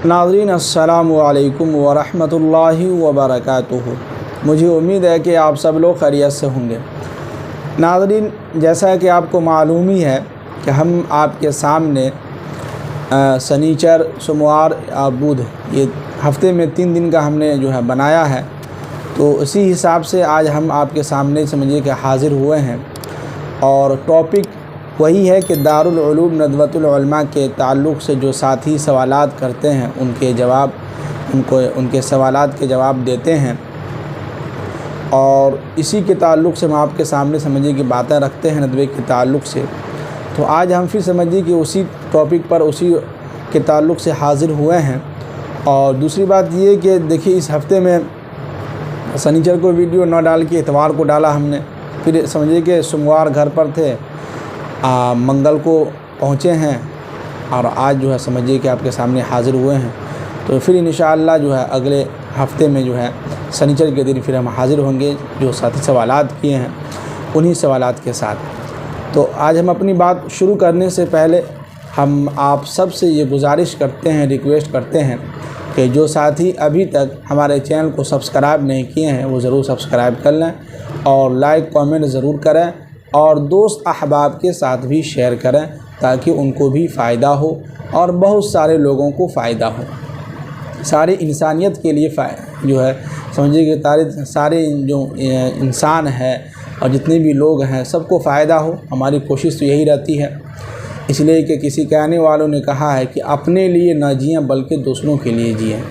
ناظرین السلام علیکم ورحمۃ اللہ وبرکاتہ۔ مجھے امید ہے کہ آپ سب لوگ خیریت سے ہوں گے۔ ناظرین، جیسا کہ آپ کو معلوم ہی ہے کہ ہم آپ کے سامنے سنیچر، سوموار، بدھ، یہ ہفتے میں 3 دن کا ہم نے بنایا ہے، تو اسی حساب سے آج ہم آپ کے سامنے سمجھیے کہ حاضر ہوئے ہیں، اور ٹاپک وہی ہے کہ دارالعلوم ندوۃ العلماء کے تعلق سے جو ساتھی سوالات کرتے ہیں ان کے سوالات کے جواب دیتے ہیں، اور اسی کے تعلق سے ہم آپ کے سامنے سمجھیے کہ باتیں رکھتے ہیں ندوے کے تعلق سے۔ تو آج ہم پھر سمجھیے کہ اسی ٹاپک پر اسی کے تعلق سے حاضر ہوئے ہیں۔ اور دوسری بات یہ کہ دیکھیے، اس ہفتے میں سنیچر کو ویڈیو نہ ڈال کے اتوار کو ڈالا ہم نے، پھر سمجھیے کہ سوموار گھر پر تھے، منگل کو پہنچے ہیں، اور آج سمجھیے کہ آپ کے سامنے حاضر ہوئے ہیں۔ تو پھر انشاءاللہ اگلے ہفتے میں سنیچر کے دن پھر ہم حاضر ہوں گے جو ساتھی سوالات کیے ہیں انہی سوالات کے ساتھ۔ تو آج ہم اپنی بات شروع کرنے سے پہلے ہم آپ سب سے یہ گزارش کرتے ہیں، ریکویسٹ کرتے ہیں کہ جو ساتھی ابھی تک ہمارے چینل کو سبسکرائب نہیں کیے ہیں وہ ضرور سبسکرائب کر لیں، اور لائک کامنٹ ضرور کریں، اور دوست احباب کے ساتھ بھی شیئر کریں تاکہ ان کو بھی فائدہ ہو اور بہت سارے لوگوں کو فائدہ ہو، ساری انسانیت کے لیے سمجھیے کہ سارے جو انسان ہے اور جتنے بھی لوگ ہیں سب کو فائدہ ہو۔ ہماری کوشش تو یہی رہتی ہے، اس لیے کہ کسی کہنے والوں نے کہا ہے کہ اپنے لیے نہ جئیں بلکہ دوسروں کے لیے جئیں۔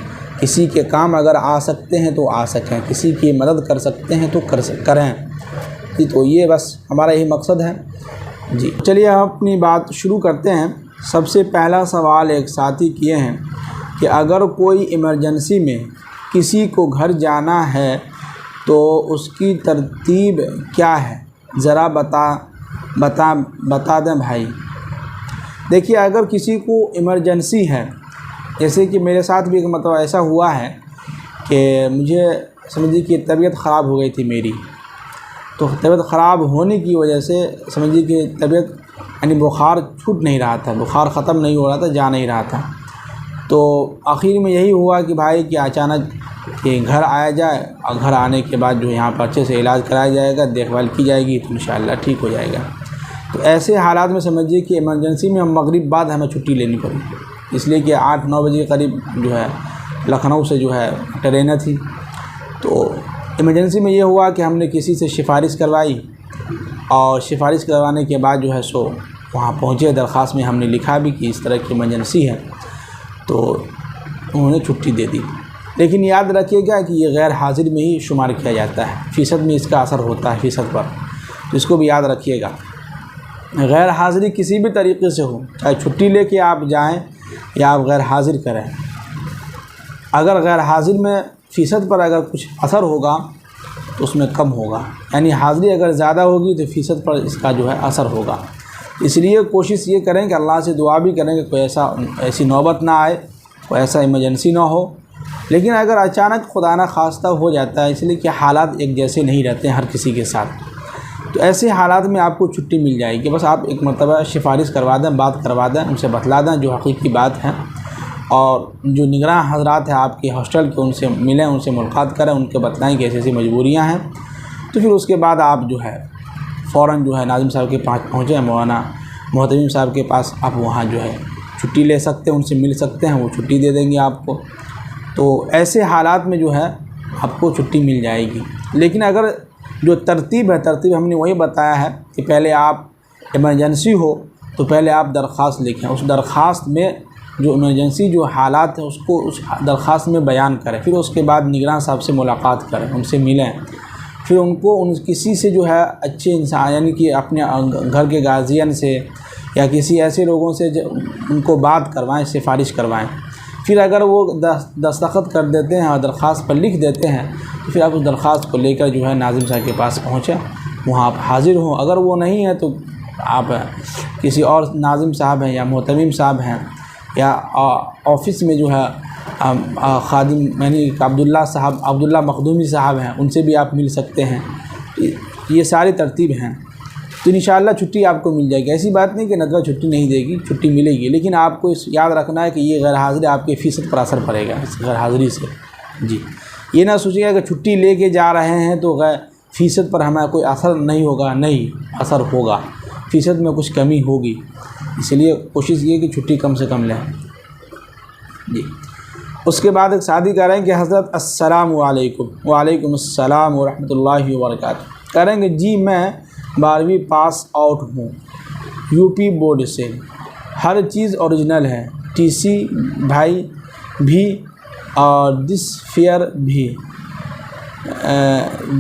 کسی کے کام اگر آ سکتے ہیں تو آ سکیں، کسی کی مدد کر سکتے ہیں تو کریں جی۔ تو یہ بس ہمارا یہی مقصد ہے جی۔ چلیے ہم اپنی بات شروع کرتے ہیں۔ سب سے پہلا سوال ایک ساتھی کیے ہیں کہ اگر کوئی ایمرجنسی میں کسی کو گھر جانا ہے تو اس کی ترتیب کیا ہے، ذرا بتا دیں بھائی۔ دیکھیے، اگر کسی کو ایمرجنسی ہے، جیسے کہ میرے ساتھ بھی ایک ایسا ہوا ہے کہ مجھے سمجھیے کہ طبیعت خراب ہو گئی تھی میری، تو طبیعت خراب ہونے کی وجہ سے سمجھیے کہ طبیعت بخار چھوٹ نہیں رہا تھا، بخار ختم نہیں ہو رہا تھا، جا نہیں رہا تھا۔ تو آخر میں یہی ہوا کہ بھائی کہ اچانک کہ گھر آیا جائے، اور گھر آنے کے بعد یہاں پر اچھے سے علاج کرایا جائے گا، دیکھ بھال کی جائے گی تو انشاءاللہ ٹھیک ہو جائے گا۔ تو ایسے حالات میں سمجھیے کہ ایمرجنسی میں مغرب بعد ہمیں چھٹی لینی پڑی، اس لیے کہ 8-9 بجے کے قریب لکھنؤ سے ٹرینیں تھی۔ تو ایمرجنسی میں یہ ہوا کہ ہم نے کسی سے سفارش کروائی، اور سفارش کروانے کے بعد سو وہاں پہنچے، درخواست میں ہم نے لکھا بھی کہ اس طرح کی ایمرجنسی ہے، تو انہوں نے چھٹی دے دی۔ لیکن یاد رکھیے گا کہ یہ غیر حاضر میں ہی شمار کیا جاتا ہے، فیصد میں اس کا اثر ہوتا ہے فیصد پر، تو اس کو بھی یاد رکھیے گا۔ غیر حاضری کسی بھی طریقے سے ہو، چاہے چھٹی لے کے آپ جائیں یا آپ غیر حاضر کریں، اگر غیر حاضر میں فیصد پر اگر کچھ اثر ہوگا تو اس میں کم ہوگا، یعنی حاضری اگر زیادہ ہوگی تو فیصد پر اس کا اثر ہوگا۔ اس لیے کوشش یہ کریں کہ اللہ سے دعا بھی کریں کہ کوئی ایسی نوبت نہ آئے، کوئی ایسا ایمرجنسی نہ ہو۔ لیکن اگر اچانک خدا نہ خواستہ ہو جاتا ہے، اس لیے کہ حالات ایک جیسے نہیں رہتے ہیں ہر کسی کے ساتھ، تو ایسے حالات میں آپ کو چھٹی مل جائے گی۔ بس آپ ایک مرتبہ سفارش کروا دیں، بات کروا دیں، ان سے بتلا دیں جو حقیقی بات ہے، اور جو نگراں حضرات ہیں آپ کے ہاسٹل کے، ان سے ملیں، ان سے ملاقات کریں، ان کو بتلائیں کہ ایسی ایسی مجبوریاں ہیں۔ تو پھر اس کے بعد آپ فوراً ناظم صاحب کے پاس پہنچیں، مولانا محتمیم صاحب کے پاس، آپ وہاں چھٹی لے سکتے ہیں، ان سے مل سکتے ہیں، وہ چھٹی دے دیں گے آپ کو۔ تو ایسے حالات میں آپ کو چھٹی مل جائے گی۔ لیکن اگر جو ترتیب ہم نے وہی بتایا ہے کہ پہلے آپ ایمرجنسی ہو تو پہلے آپ درخواست لکھیں، اس درخواست میں جو ایمرجنسی جو حالات ہیں اس کو اس درخواست میں بیان کریں، پھر اس کے بعد نگراں صاحب سے ملاقات کریں، ان سے ملیں، پھر ان کو کسی سے اچھے انسان، یعنی کہ اپنے گھر کے گارجین سے یا کسی ایسے لوگوں سے ان کو بات کروائیں، سفارش کروائیں۔ پھر اگر وہ دستخط کر دیتے ہیں اور درخواست پر لکھ دیتے ہیں تو پھر آپ اس درخواست کو لے کر ناظم صاحب کے پاس پہنچیں، وہاں آپ حاضر ہوں۔ اگر وہ نہیں ہے تو آپ کسی اور ناظم صاحب ہیں یا محتمیم صاحب ہیں یا آفس میں خادم یعنی عبداللہ مخدومی صاحب ہیں، ان سے بھی آپ مل سکتے ہیں۔ یہ ساری ترتیب ہیں۔ تو انشاءاللہ چھٹی آپ کو مل جائے گی۔ ایسی بات نہیں کہ ندوہ چھٹی نہیں دے گی، چھٹی ملے گی، لیکن آپ کو اس یاد رکھنا ہے کہ یہ غیر حاضری آپ کے فیصد پر اثر پڑے گا اس غیر حاضری سے۔ جی، یہ نہ سوچیے گا کہ چھٹی لے کے جا رہے ہیں تو فیصد پر ہمیں کوئی اثر نہیں ہوگا، نہیں، اثر ہوگا، فیصد میں کچھ کمی ہوگی، اس لیے کوشش یہ کہ چھٹی کم سے کم لیں۔ جی، اس کے بعد ایک شادی کہہ رہے ہیں کہ حضرت السلام علیکم۔ وعلیکم السلام ورحمۃ اللہ وبرکاتہ۔ کہہ رہے ہیں کہ جی میں 12ویں پاس آؤٹ ہوں، یوپی بورڈ سے، ہر چیز اوریجنل ہے، ٹی سی بھائی بھی اور دس فیئر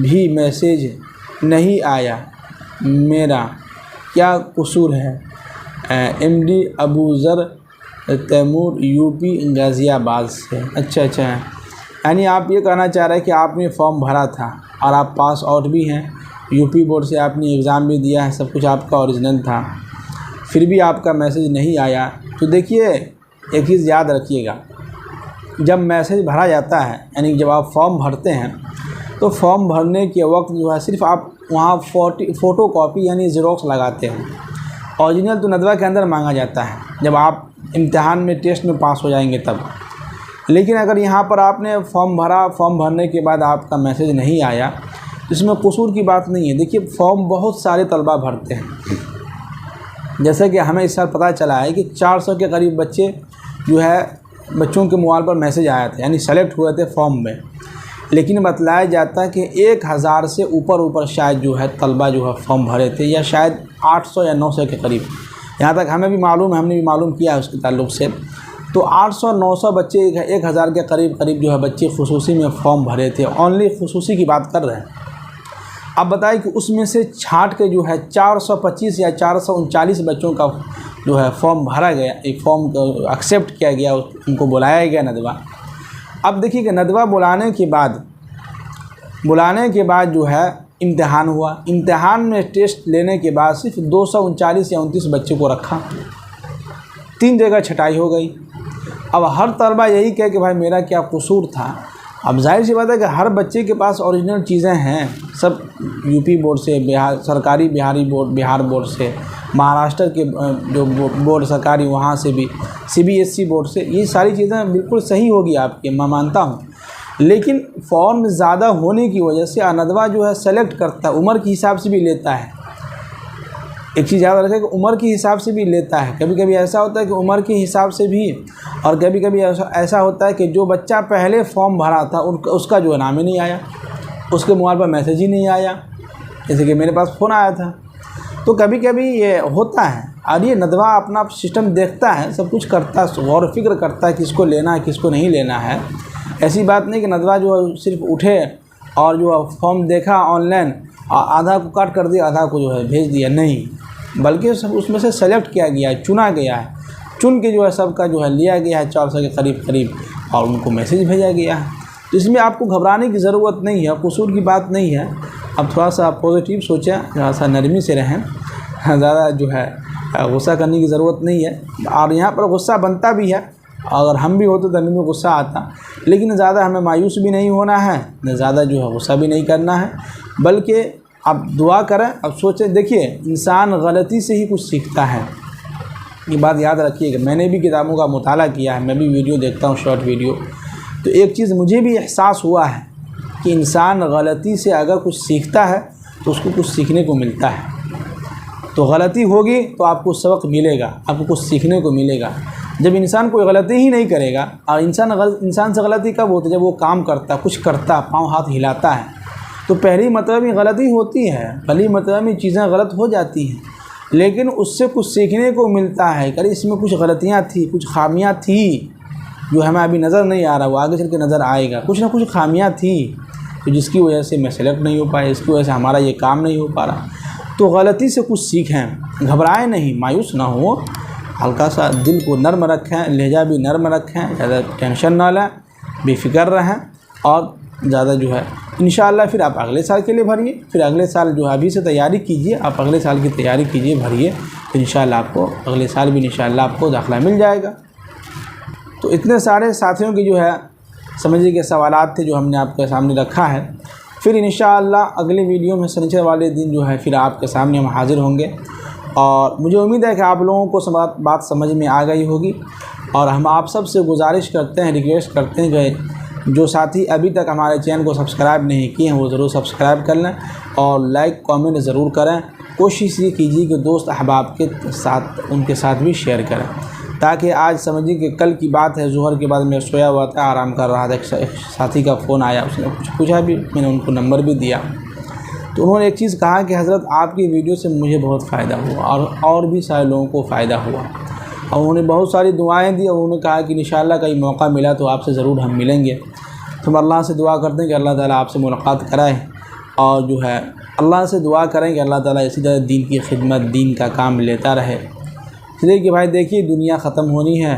بھی میسیج نہیں آیا، میرا کیا قصور ہے؟ ایم ڈی ابو ذر تیمور، یو پی غازی آباد سے۔ اچھا، یعنی آپ یہ کہنا چاہ رہے ہیں کہ آپ نے فارم بھرا تھا اور آپ پاس آؤٹ بھی ہیں، یو پی بورڈ سے آپ نے ایگزام بھی دیا ہے، سب کچھ آپ کا اوریجنل تھا، پھر بھی آپ کا میسیج نہیں آیا۔ تو دیکھیے ایک چیز یاد رکھیے گا، جب میسیج بھرا جاتا ہے، یعنی جب آپ فارم بھرتے ہیں تو فارم بھرنے کے وقت جو ہے صرف آپ وہاں فوٹو کاپی یعنی زیروکس لگاتے ہیں، اوریجنل تو ندوہ کے اندر مانگا جاتا ہے جب آپ امتحان میں ٹیسٹ میں پاس ہو جائیں گے تب۔ لیکن اگر یہاں پر آپ نے فارم بھرا، فارم بھرنے کے بعد آپ کا میسیج نہیں آیا، اس میں قصور کی بات نہیں ہے۔ دیکھیے فارم بہت سارے طلبہ بھرتے ہیں، جیسے کہ ہمیں اس سال پتہ چلا ہے کہ 400 کے قریب بچے جو ہے بچوں کے موبائل پر میسیج آیا تھا، یعنی سلیکٹ ہوئے تھے فارم میں، لیکن بتلایا جاتا ہے کہ 1000 سے اوپر شاید جو ہے طلبہ جو ہے فارم بھرے تھے، یا شاید 800 یا 900 کے قریب، یہاں تک ہمیں بھی معلوم ہے، ہم نے بھی معلوم کیا ہے اس کے تعلق سے۔ تو 800-900 بچے 1000 کے قریب جو ہے بچے خصوصی میں فارم بھرے تھے، اونلی خصوصی کی بات کر رہے ہیں۔ اب بتائیں کہ اس میں سے چھانٹ کے جو ہے 425 یا 439 بچوں کا جو ہے فارم بھرا گیا، ایک فارم ایکسیپٹ کیا گیا، ان کو بلایا گیا ندوہ۔ اب دیکھیے کہ ندوہ بلانے کے بعد جو ہے امتحان ہوا، امتحان میں ٹیسٹ لینے کے بعد صرف 239 یا 29 بچے کو رکھا، 3 جگہ چھٹائی ہو گئی۔ اب ہر طلبہ یہی کہے کہ بھائی میرا کیا قصور تھا۔ اب ظاہر سی بات ہے کہ ہر بچے کے پاس اوریجنل چیزیں ہیں، سب یو پی بورڈ سے، سرکاری بہار بورڈ سے، مہاراشٹر کے جو بورڈ سرکاری وہاں سے بھی، CBSE بورڈ سے، یہ ساری چیزیں بالکل صحیح ہوگی آپ کے، میں مانتا ہوں۔ لیکن فارم زیادہ ہونے کی وجہ سے ندوہ جو ہے سلیکٹ کرتا ہے، عمر کے حساب سے بھی لیتا ہے۔ ایک چیز یاد رکھیں کہ عمر کے حساب سے بھی لیتا ہے، کبھی کبھی ایسا ہوتا ہے کہ عمر کے حساب سے بھی، اور کبھی کبھی ایسا ہوتا ہے کہ جو بچہ پہلے فارم بھرا تھا اس کا جو ہے نام ہی نہیں آیا، اس کے موبائل پر میسیج ہی نہیں آیا، جیسے کہ میرے پاس فون آیا تھا۔ تو کبھی کبھی یہ ہوتا ہے، اور یہ ندوہ اپنا سسٹم دیکھتا ہے، سب کچھ کرتا ہے، غور و فکر کرتا ہے کس کو لینا ہے کس کو نہیں لینا ہے۔ ایسی بات نہیں کہ ندوہ جو ہے صرف اٹھے اور جو ہے فارم دیکھا آن لائن، آدھا کو کاٹ کر دیا، آدھا کو جو ہے بھیج دیا، نہیں، بلکہ اس میں سے سلیکٹ کیا گیا ہے، چنا گیا ہے، چن کے جو ہے سب کا جو ہے لیا گیا ہے 400 کے قریب، اور ان کو میسیج بھیجا گیا ہے۔ تو اس میں آپ کو گھبرانے کی ضرورت نہیں ہے، قصور کی بات نہیں ہے۔ اب تھوڑا سا پازیٹیو سوچیں، تھوڑا سا نرمی سے رہیں، زیادہ جو ہے غصہ کرنے کی ضرورت نہیں ہے۔ اور یہاں پر غصہ بنتا بھی ہے، اگر ہم بھی ہوتے تو ہمیں بھی غصہ آتا، لیکن زیادہ ہمیں مایوس بھی نہیں ہونا ہے، نہ زیادہ جو ہے غصہ بھی نہیں کرنا ہے، بلکہ اب دعا کریں، اب سوچیں۔ دیکھیے انسان غلطی سے ہی کچھ سیکھتا ہے، یہ بات یاد رکھیے کہ میں نے بھی کتابوں کا مطالعہ کیا ہے، میں بھی ویڈیو دیکھتا ہوں، شارٹ ویڈیو، تو ایک چیز مجھے بھی احساس ہوا ہے کہ انسان غلطی سے اگر کچھ سیکھتا ہے تو اس کو کچھ سیکھنے کو ملتا ہے۔ تو غلطی ہوگی تو آپ کو سبق ملے گا، آپ کو کچھ سیکھنے کو ملے گا۔ جب انسان کوئی غلطی ہی نہیں کرے گا، اور انسان سے غلطی کب ہوتی ہے؟ جب وہ کام کرتا، کچھ کرتا، پاؤں ہاتھ ہلاتا ہے، تو پہلی مرتبہ میں غلطی ہوتی ہے، پہلی مرتبہ میں چیزیں غلط ہو جاتی ہیں، لیکن اس سے کچھ سیکھنے کو ملتا ہے کہ اس میں کچھ غلطیاں تھیں، کچھ خامیاں تھیں جو ہمیں ابھی نظر نہیں آ رہا، وہ آگے چل کے نظر آئے گا، کچھ نہ کچھ خامیاں تھیں تو جس کی وجہ سے میں سلیکٹ نہیں ہو پایا، اس کی وجہ سے ہمارا یہ کام نہیں ہو پا رہا۔ تو غلطی سے کچھ سیکھیں، گھبرائیں نہیں، مایوس نہ ہو، ہلکا سا دل کو نرم رکھیں، لہجہ بھی نرم رکھیں، زیادہ ٹینشن نہ لیں، بے فکر رہیں، اور زیادہ جو ہے انشاءاللہ پھر آپ اگلے سال کے لیے بھریے، پھر اگلے سال جو ہے ابھی سے تیاری کیجئے، آپ اگلے سال کی تیاری کیجئے، بھریے، تو انشاءاللہ آپ کو اگلے سال بھی انشاءاللہ آپ کو داخلہ مل جائے گا۔ تو اتنے سارے ساتھیوں کی جو ہے سمجھیے کہ سوالات تھے جو ہم نے آپ کے سامنے رکھا ہے۔ پھر انشاءاللہ اگلے ویڈیو میں سنیچر والے دن جو ہے پھر آپ کے سامنے ہم حاضر ہوں گے، اور مجھے امید ہے کہ آپ لوگوں کو بات سمجھ میں آ گئی ہوگی۔ اور ہم آپ سب سے گزارش کرتے ہیں، ریکویسٹ کرتے ہیں کہ جو ساتھی ابھی تک ہمارے چینل کو سبسکرائب نہیں کیے ہیں وہ ضرور سبسکرائب کر لیں، اور لائک کامنٹ ضرور کریں۔ کوشش یہ کیجیے کہ دوست احباب کے ساتھ ان کے ساتھ بھی شیئر کریں، تاکہ آج سمجھیے کہ کل کی بات ہے، ظہر کے بعد میں سویا ہوا تھا، آرام کر رہا تھا، ایک ساتھی کا فون آیا، اس نے کچھ پوچھا بھی، میں نے ان کو نمبر بھی دیا، تو انہوں نے ایک چیز کہا کہ حضرت آپ کی ویڈیو سے مجھے بہت فائدہ ہوا، اور بھی سارے لوگوں کو فائدہ ہوا، اور انہوں نے بہت ساری دعائیں دی، اور انہوں نے کہا کہ انشاءاللہ کہیں موقع ملا تو آپ سے ضرور ہم ملیں گے۔ تو ہم اللہ سے دعا کرتے ہیں کہ اللہ تعالیٰ آپ سے ملاقات کرائے، اور جو ہے اللہ سے دعا کریں کہ اللہ تعالیٰ اسی طرح دین کی خدمت، دین کا کام لیتا رہے، اس لیے کہ بھائی دیکھیے دنیا ختم ہونی ہے،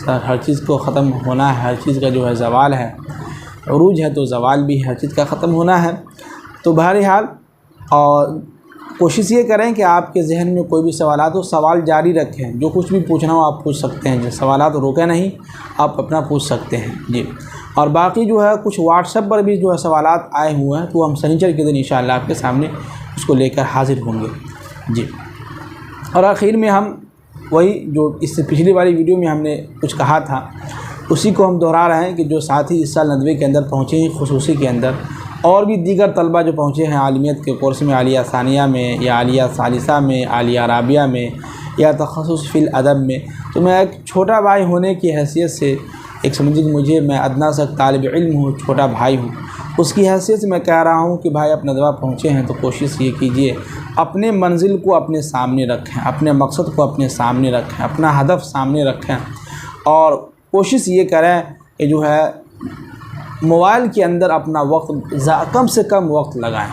ہر چیز کو ختم ہونا ہے، ہر چیز کا جو ہے زوال ہے، عروج ہے تو زوال بھی ہے، ہر چیز کا ختم ہونا ہے۔ تو بہرحال اور کوشش یہ کریں کہ آپ کے ذہن میں کوئی بھی سوالات ہو، سوال جاری رکھیں، جو کچھ بھی پوچھنا ہو آپ پوچھ سکتے ہیں، سوالات روکیں نہیں، آپ اپنا پوچھ سکتے ہیں جی۔ اور باقی جو ہے کچھ واٹس ایپ پر بھی جو ہے سوالات آئے ہوئے ہیں، تو ہم سنیچر کے دن انشاءاللہ آپ کے سامنے اس کو لے کر حاضر ہوں گے جی۔ اور آخر میں ہم وہی جو اس سے پچھلی والی ویڈیو میں ہم نے کچھ کہا تھا اسی کو ہم دہرا رہے ہیں کہ جو ساتھی اس سال ندوے کے اندر پہنچے ہیں خصوصی کے اندر، اور بھی دیگر طلبہ جو پہنچے ہیں عالمیت کے کورس میں، عالیہ ثانیہ میں یا عالیہ ثالثہ میں، عالیہ رابعہ میں یا تخصص فی الادب میں، تو میں ایک چھوٹا بھائی ہونے کی حیثیت سے ایک سمجھیے مجھے میں ادنا سا طالب علم ہوں، چھوٹا بھائی ہوں، اس کی حیثیت سے میں کہہ رہا ہوں کہ بھائی آپ ندوہ پہنچے ہیں تو کوشش یہ کیجیے اپنے منزل کو اپنے سامنے رکھیں، اپنے مقصد کو اپنے سامنے رکھیں، اپنا ہدف سامنے رکھیں، اور کوشش یہ کریں کہ جو ہے موبائل کے اندر اپنا وقت کم سے کم وقت لگائیں،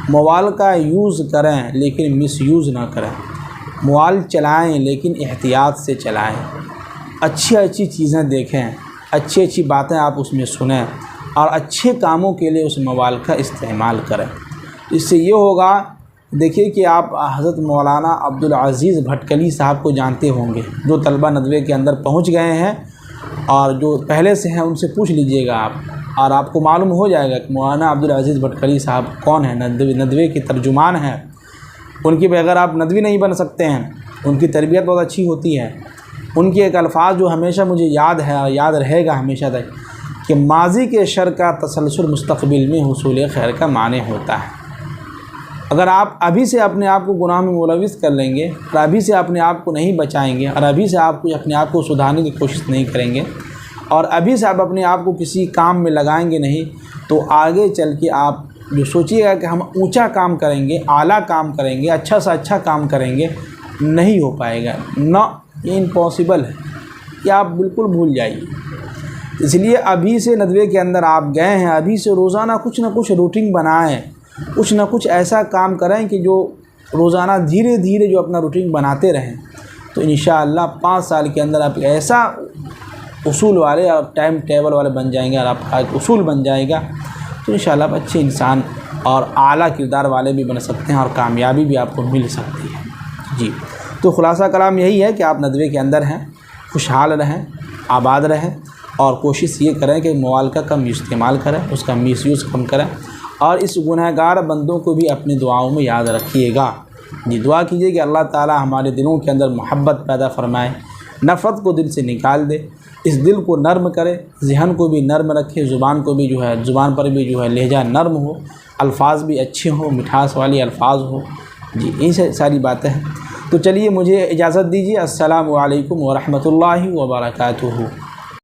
موبائل کا یوز کریں لیکن مس یوز نہ کریں، موبائل چلائیں لیکن احتیاط سے چلائیں، اچھی اچھی چیزیں دیکھیں، اچھی اچھی باتیں آپ اس میں سنیں، اور اچھے کاموں کے لیے اس موبائل کا استعمال کریں۔ اس سے یہ ہوگا، دیکھیے کہ آپ حضرت مولانا عبدالعزیز بھٹکلی صاحب کو جانتے ہوں گے، جو طلبہ ندوے کے اندر پہنچ گئے ہیں اور جو پہلے سے ہیں ان سے پوچھ لیجئے گا آپ، اور آپ کو معلوم ہو جائے گا کہ مولانا عبدالعزیز بھٹکلی صاحب کون ہیں، ندوے کے ترجمان ہیں۔ ان کے بغیر آپ ندوی نہیں بن سکتے ہیں، ان کی تربیت بہت اچھی ہوتی ہے۔ ان کے ایک الفاظ جو ہمیشہ مجھے یاد ہے اور یاد رہے گا ہمیشہ تک، کہ ماضی کے شر کا تسلسل مستقبل میں حصول خیر کا معنی ہوتا ہے۔ اگر آپ ابھی سے اپنے آپ کو گناہ میں ملوث کر لیں گے، اور ابھی سے اپنے آپ کو نہیں بچائیں گے، اور ابھی سے آپ کو اپنے آپ کو سدھارنے کی کوشش نہیں کریں گے، اور ابھی سے آپ اپنے آپ کو کسی کام میں لگائیں گے نہیں، تو آگے چل کے آپ جو سوچیے گا کہ ہم اونچا کام کریں گے، اعلیٰ کام کریں گے، اچھا سے اچھا کام کریں گے، نہیں ہو پائے گا، نہ، یہ امپاسبل ہے، یہ آپ بالکل بھول جائیے۔ اس لیے ابھی سے ندوے کے اندر آپ گئے ہیں، ابھی سے روزانہ کچھ نہ کچھ روٹین بنائیں، کچھ نہ کچھ ایسا کام کریں کہ جو روزانہ دھیرے دھیرے جو اپنا روٹین بناتے رہیں، تو انشاءاللہ 5 سال کے اندر آپ ایسا اصول والے اور ٹائم ٹیبل والے بن جائیں گے، اور آپ کا ایک اصول بن جائے گا، تو انشاءاللہ آپ اچھے انسان اور اعلیٰ کردار والے بھی بن سکتے ہیں، اور کامیابی بھی آپ کو مل سکتی ہے جی۔ تو خلاصہ کلام یہی ہے کہ آپ ندوے کے اندر ہیں، خوشحال رہیں، آباد رہیں، اور کوشش یہ کریں کہ موبائل کا کم استعمال کریں، اس کا مس یوز کم کریں، اور اس گنہگار بندوں کو بھی اپنی دعاؤں میں یاد رکھیے گا جی۔ دعا کیجیے کہ اللہ تعالی ہمارے دلوں کے اندر محبت پیدا فرمائے، نفرت کو دل سے نکال دے، اس دل کو نرم کرے، ذہن کو بھی نرم رکھے، زبان کو بھی جو ہے، زبان پر بھی جو ہے لہجہ نرم ہو، الفاظ بھی اچھے ہوں، مٹھاس والی الفاظ ہو جی۔ یہ ساری باتیں ہیں۔ تو چلیے مجھے اجازت دیجیے، السلام علیکم ورحمۃ اللہ وبرکاتہ۔